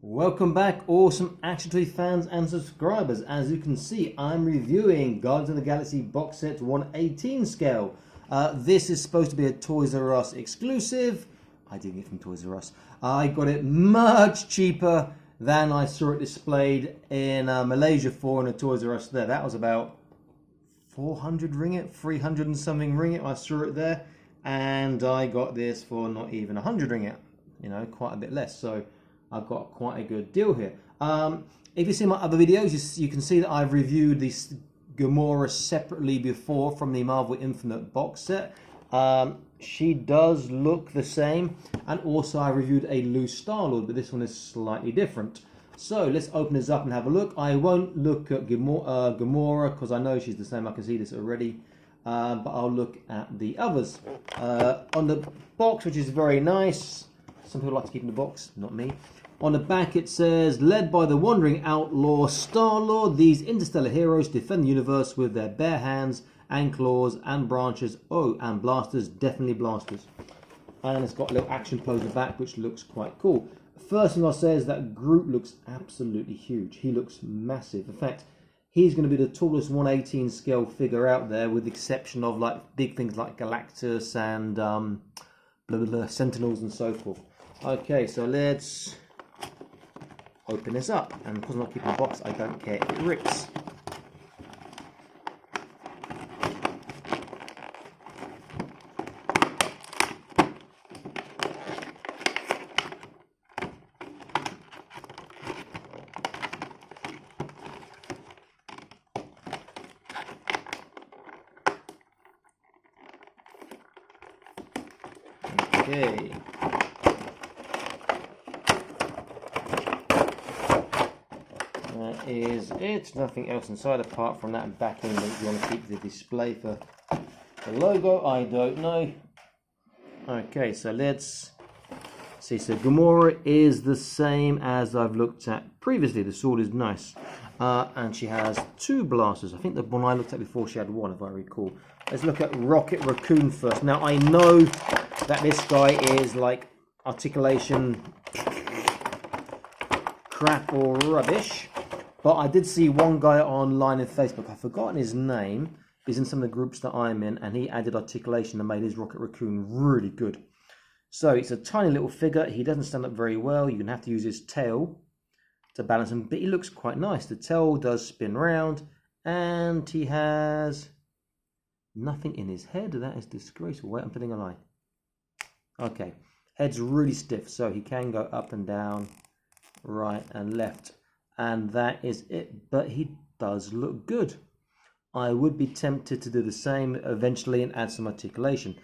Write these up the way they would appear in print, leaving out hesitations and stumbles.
Welcome back, awesome Action 3 fans and subscribers. As you can see, I'm reviewing Guardians of the Galaxy box set 1/18 scale. This is supposed to be a Toys R Us exclusive. I didn't get it from Toys R Us. I got it much cheaper than I saw it displayed in Malaysia for in a Toys R Us there. That was about 400 ringgit, 300 and something ringgit. I saw it there, and I got this for not even 100 ringgit. You know, quite a bit less. So I've got quite a good deal here. If you see my other videos, you can see that I've reviewed this Gamora separately before from the Marvel Infinite box set. She does look the same, and also I reviewed a loose Starlord, but this one is slightly different. So let's open this up and have a look. I won't look at Gamora because I know she's the same. I can see this already. But I'll look at the others. On the box, which is very nice. Some people like to keep in the box, not me. On the back it says, led by the wandering outlaw Starlord, these interstellar heroes defend the universe with their bare hands and claws and branches. Oh, and blasters, definitely blasters. And it's got a little action pose at the back, which looks quite cool. First thing I'll say is that Groot looks absolutely huge. He looks massive. In fact, he's going to be the tallest 1/18 scale figure out there, with the exception of like big things like Galactus and Sentinels and so forth. Okay, so let's open this up, and because I'm not keeping the box, I don't care if it rips. Okay. That is it. Nothing else inside apart from that backing that you want to keep the display for the logo. I don't know. Okay, so let's see. So Gamora is the same as I've looked at previously. The sword is nice. And she has two blasters. I think the one I looked at before, she had one, if I recall. Let's look at Rocket Raccoon first. Now, I know that this guy is like articulation crap or rubbish. But I did see one guy online in Facebook, I've forgotten his name, he's in some of the groups that I'm in, and he added articulation and made his Rocket Raccoon really good. So it's a tiny little figure, he doesn't stand up very well, you're going to have to use his tail to balance him, but he looks quite nice. The tail does spin round, and he has nothing in his head. That is disgraceful. Wait, I'm putting a lie. Okay, head's really stiff, so he can go up and down, right and left. And that is it, but he does look good. I would be tempted to do the same eventually and add some articulation.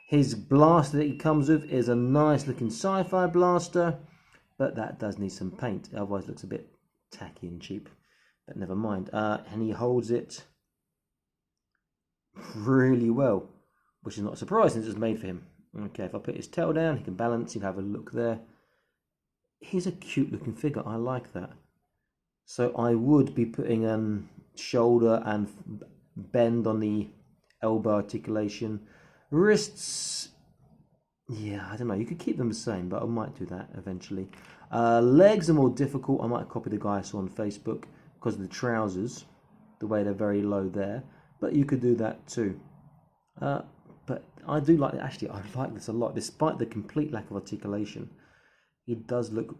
His blaster that he comes with is a nice looking sci-fi blaster, but that does need some paint, otherwise it looks a bit tacky and cheap, but never mind. And he holds it really well, which is not surprising, it's just made for him. Okay, if I put his tail down, he can balance, he'll have a look there. He's a cute looking figure, I like that. So I would be putting a shoulder and bend on the elbow articulation. Wrists, yeah, I don't know. You could keep them the same, but I might do that eventually. Legs are more difficult. I might copy the guy I saw on Facebook because of the trousers, the way they're very low there. But you could do that too. But I do like, actually, I like this a lot. Despite the complete lack of articulation, it does look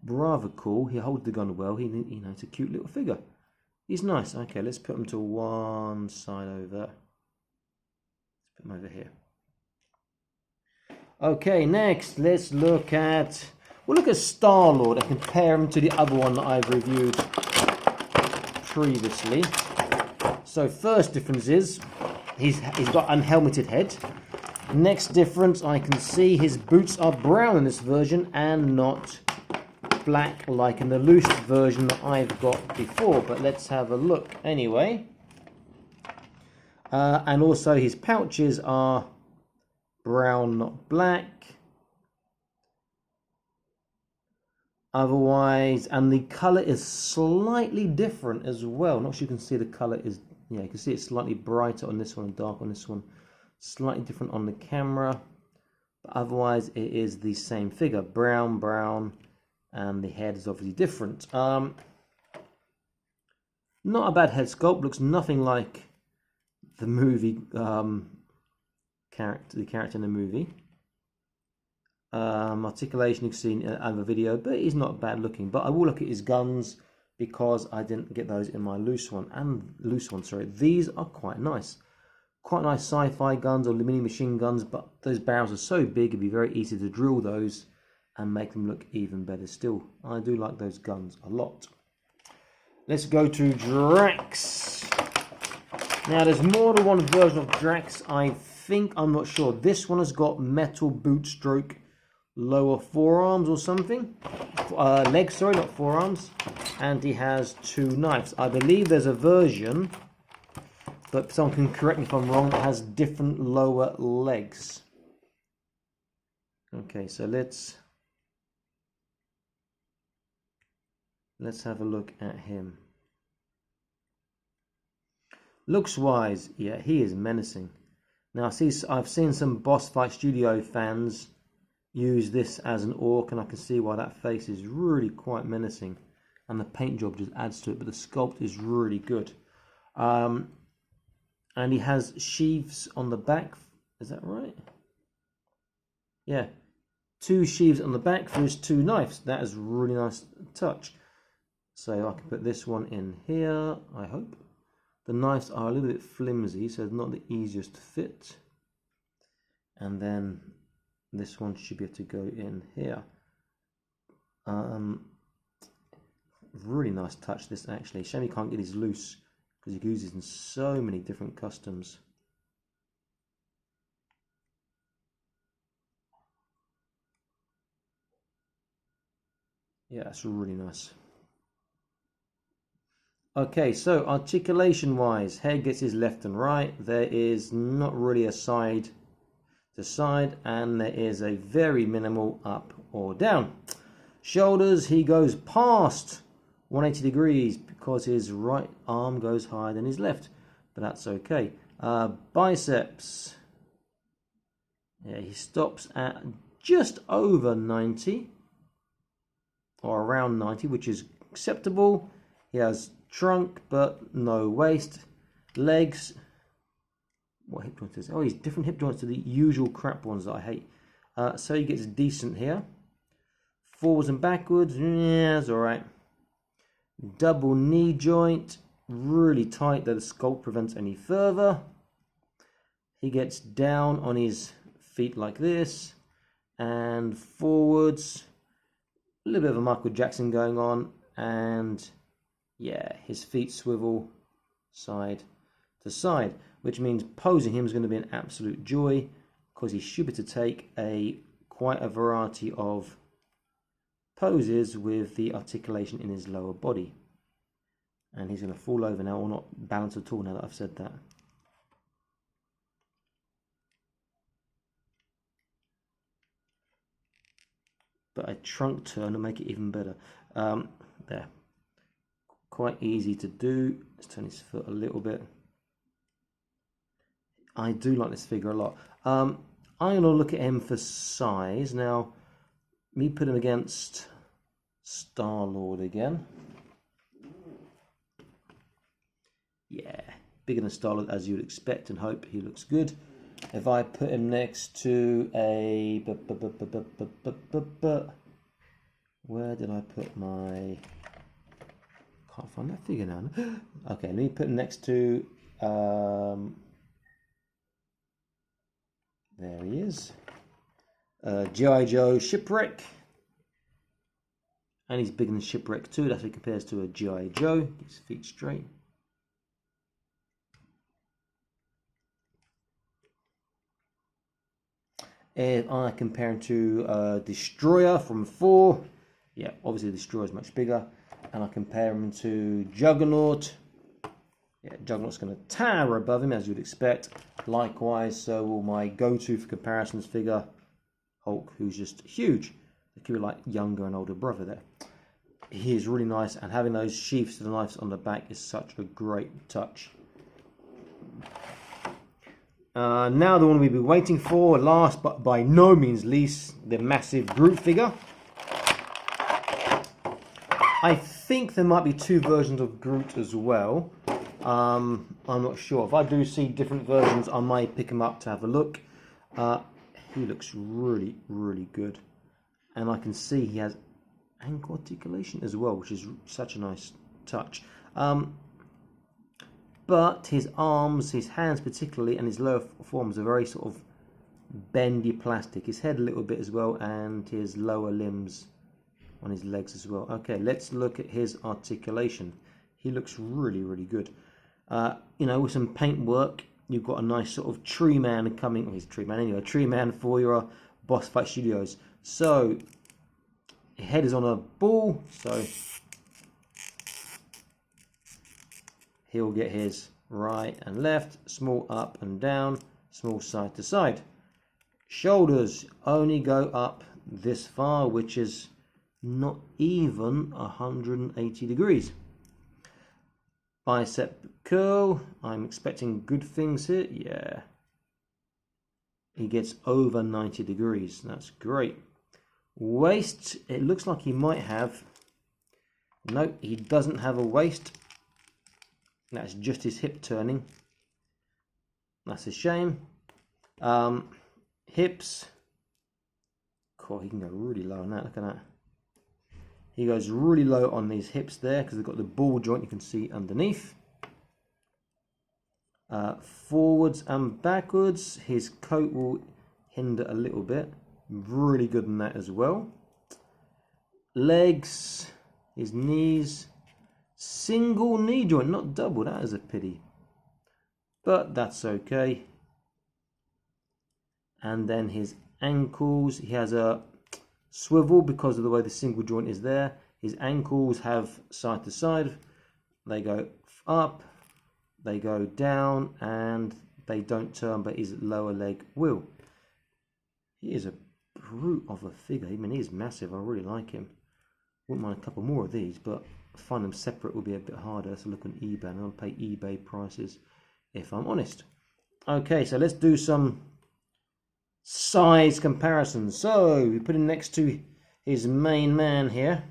rather cool. He holds the gun well. It's a cute little figure. He's nice. Okay, let's put him to one side over. Let's put him over here. Okay, next let's look at Starlord and compare him to the other one that I've reviewed previously. So first difference is he's got an unhelmeted head. Next difference, I can see his boots are brown in this version and not black like in the loose version that I've got before, but let's have a look anyway. And also his pouches are brown, not black. Otherwise, and the color is slightly different as well. Not sure you can see the color is, yeah, you can see it's slightly brighter on this one and dark on this one. Slightly different on the camera, but otherwise it is the same figure. Brown, brown, and the head is obviously different. Not a bad head sculpt, looks nothing like the movie the character in the movie. Articulation you've seen in other video, but he's not bad looking. But I will look at his guns because I didn't get those in my loose one. These are quite nice sci-fi guns or mini machine guns, but those barrels are so big it'd be very easy to drill those and make them look even better still. I do like those guns a lot. Let's go to Drax. Now there's more than one version of Drax, I think. I'm not sure. This one has got metal boot stroke lower forearms or something. Legs, sorry, not forearms. And he has 2 knives. I believe there's a version, but someone can correct me if I'm wrong, that has different lower legs. Okay, so let's have a look at him. Looks wise, yeah, he is menacing. Now I've seen some Boss Fight Studio fans use this as an orc, and I can see why that face is really quite menacing, and the paint job just adds to it, but the sculpt is really good. And he has sheaths on the back, is that right? Yeah, 2 sheaths on the back for his 2 knives. That is a really nice touch. So I can put this one in here, I hope. The knives are a little bit flimsy, so it's not the easiest to fit. And then this one should be able to go in here. Really nice touch, this actually. Shame you can't get these loose, because you can use these in so many different customs. Yeah, it's really nice. Okay, so articulation wise, head gets his left and right. There is not really a side to side, and there is a very minimal up or down. Shoulders, he goes past 180 degrees because his right arm goes higher than his left, but that's okay. Biceps, yeah, he stops at just over 90 or around 90, which is acceptable. He has trunk but no waist. Legs, what hip joints is? Oh, he's different hip joints to the usual crap ones that I hate. So he gets decent here. Forwards and backwards, yeah, that's alright. Double knee joint, really tight that the sculpt prevents any further. He gets down on his feet like this, and forwards, a little bit of a Michael Jackson going on, and yeah, his feet swivel side to side, which means posing him is going to be an absolute joy, because he should be able to take quite a variety of poses with the articulation in his lower body. And he's going to fall over now, or not balance at all now that I've said that. But a trunk turn to make it even better. There. Quite easy to do. Let's turn his foot a little bit. I do like this figure a lot. I'm going to look at him for size. Now, me put him against Starlord again. Yeah, bigger than Starlord as you would expect and hope. He looks good. If I put him next to a... Where did I put my... Can't find that figure now. Okay, let me put him next to... There he is. G.I. Joe Shipwreck. And he's bigger than Shipwreck too. That's what he compares to a G.I. Joe. His feet straight. If I compare him to Destroyer from 4, yeah, obviously Destroyer is much bigger. And I compare him to Juggernaut. Yeah, Juggernaut's going to tower above him, as you'd expect. Likewise, so will my go-to for comparisons figure, Hulk, who's just huge. It could be like younger and older brother there. He is really nice, and having those sheaths to the knives on the back is such a great touch. Now the one we've been waiting for, last but by no means least, the massive Groot figure. I think there might be 2 versions of Groot as well. I'm not sure. If I do see different versions, I might pick him up to have a look. He looks really, really good. And I can see he has ankle articulation as well, which is such a nice touch. But his arms, his hands particularly, and his lower forms are very sort of bendy plastic. His head a little bit as well, and his lower limbs on his legs as well. Okay, let's look at his articulation. He looks really, really good. You know, with some paint work, you've got a nice sort of tree man coming. Oh, he's a tree man anyway. A tree man for your Boss Fight Studios. So, his head is on a ball, so he'll get his right and left, small up and down, small side to side. Shoulders only go up this far, which is not even 180 degrees. Bicep curl, I'm expecting good things here. Yeah, he gets over 90 degrees. That's great. Waist, it looks like he might have. No, he doesn't have a waist. That's just his hip turning. That's a shame. Hips. God, he can go really low on that. Look at that. He goes really low on these hips there because they've got the ball joint you can see underneath. Forwards and backwards. His coat will hinder a little bit. Really good on that as well. Legs. His knees. Single knee joint, not double. That is a pity. But that's okay. And then his ankles. He has a swivel because of the way the single joint is there. His ankles have side to side. They go up, they go down, and they don't turn, but his lower leg will. He is a brute of a figure. I mean, he is massive. I really like him. Wouldn't mind a couple more of these, but find them separate will be a bit harder. So look on eBay, and I'll pay eBay prices if I'm honest. Okay, so let's do some size comparisons. So we put him next to his main man here,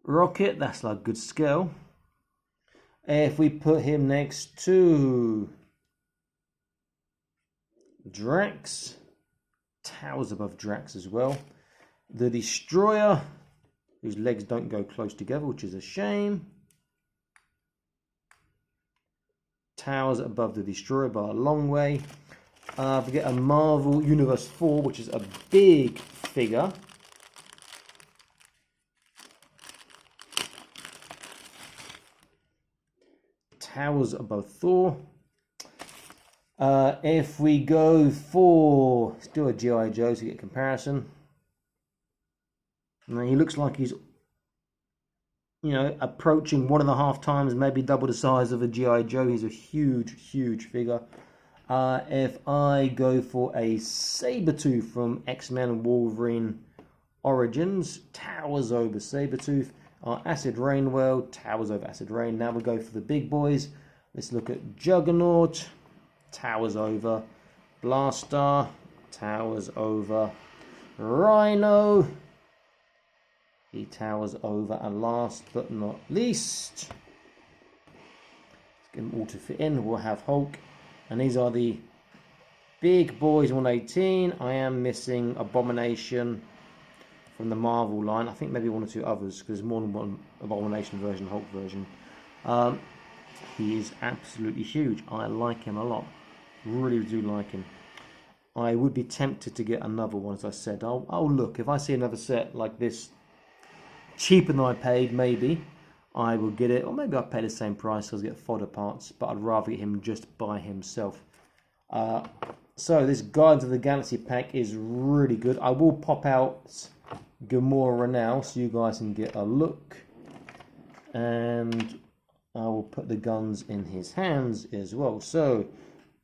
Rocket. That's like good scale. If we put him next to Drax, towers above Drax as well. The Destroyer, whose legs don't go close together, which is a shame. Towers above the Destroyer by a long way. We get a Marvel Universe 4, which is a big figure. Towers above Thor. If we go for still a G.I. Joe to get a comparison. Now he looks like he's, you know, approaching 1.5 times, maybe double the size of a G.I. Joe. He's a huge, huge figure. If I go for a Sabretooth from X-Men Wolverine Origins, towers over Sabretooth. Acid Rain World, towers over Acid Rain. Now we'll go for the big boys. Let's look at Juggernaut, towers over. Blaster, towers over. Rhino, he towers over. And last but not least, let's get them all to fit in. We'll have Hulk. And these are the big boys 118. I am missing Abomination from the Marvel line. I think maybe 1 or 2 others, because there's more than one Abomination version, Hulk version. He is absolutely huge. I like him a lot. Really do like him. I would be tempted to get another one, as I said. I'll look. If I see another set like this, cheaper than I paid, maybe I will get it. Or maybe I'll pay the same price, I'll get fodder parts, but I'd rather get him just by himself. So this Guardians of the Galaxy pack is really good. I will pop out Gamora now so you guys can get a look. And I will put the guns in his hands as well. So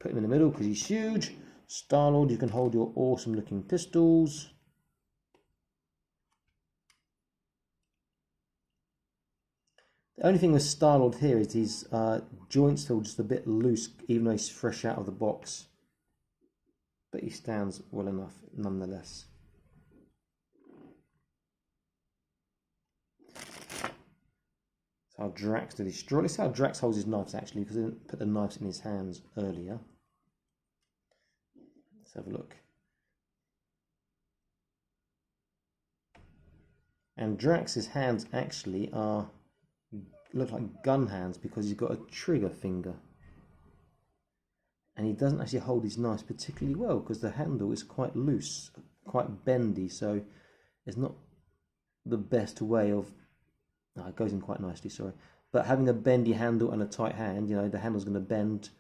put him in the middle because he's huge. Starlord, you can hold your awesome looking pistols. The only thing with Starlord here is his joints feel just a bit loose, even though he's fresh out of the box. But he stands well enough nonetheless. That's how Drax to destroy. Let's see how Drax holds his knives actually, because he didn't put the knives in his hands earlier. Let's have a look. And Drax's hands actually look like gun hands because he's got a trigger finger. And he doesn't actually hold his knives particularly well because the handle is quite loose, quite bendy, so it's not the best way of... No, it goes in quite nicely, sorry. But having a bendy handle and a tight hand, you know, the handle's going to bend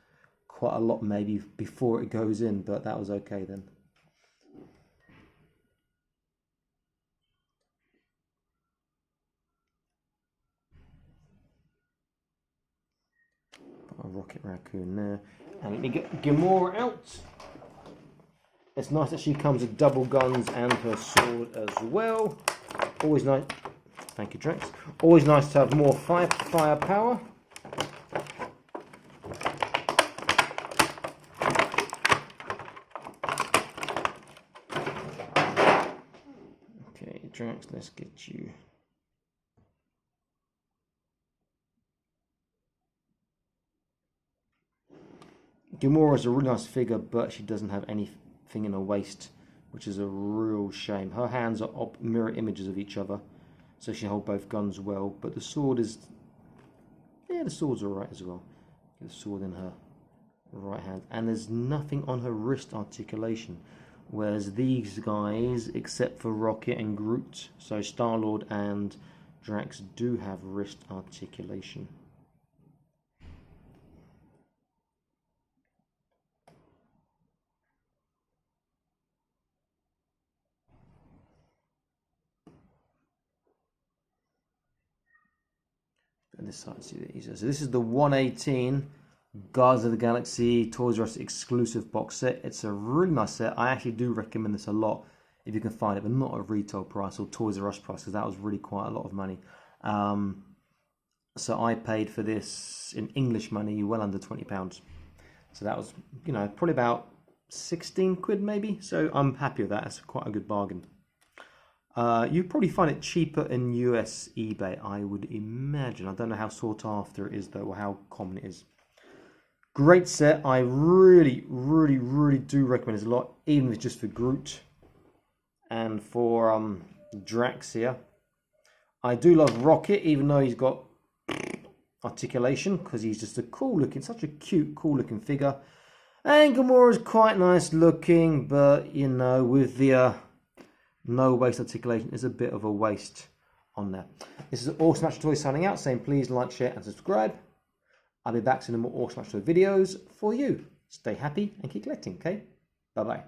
quite a lot maybe before it goes in, but that was okay then. Put a rocket raccoon there. And let me get Gamora out. It's nice that she comes with double guns and her sword as well. Always nice. Thank you, Drax. Always nice to have more firepower. Okay, Drax, let's get you. Gamora's a really nice figure, but she doesn't have anything in her waist, which is a real shame. Her hands are mirror images of each other, so she can hold both guns well, but the sword is... yeah, the sword's alright as well. Get the sword in her right hand. And there's nothing on her wrist articulation, whereas these guys, except for Rocket and Groot, so Starlord and Drax, do have wrist articulation. And this side, see that easier. So this is the 118 Guardians of the Galaxy Toys R Us exclusive box set. It's a really nice set. I actually do recommend this a lot if you can find it, but not at retail price or Toys R Us price, because that was really quite a lot of money. So I paid for this in English money well under £20. So that was, you know, probably about 16 quid maybe. So I'm happy with that. It's quite a good bargain. You probably find it cheaper in US eBay, I would imagine. I don't know how sought after it is though, or how common it is. Great set. I really do recommend it a lot, even if it's just for Groot and for Drax here. I do love Rocket, even though he's got articulation, because he's just a cool looking, such a cute, cool looking figure. And Gamora's quite nice looking, but you know, with the no waist articulation is a bit of a waste on there. This is Awesome Action Toys signing out, saying please like, share and subscribe. I'll be back soon with more Awesome Action Toy videos for you. Stay happy and keep collecting, okay? Bye bye.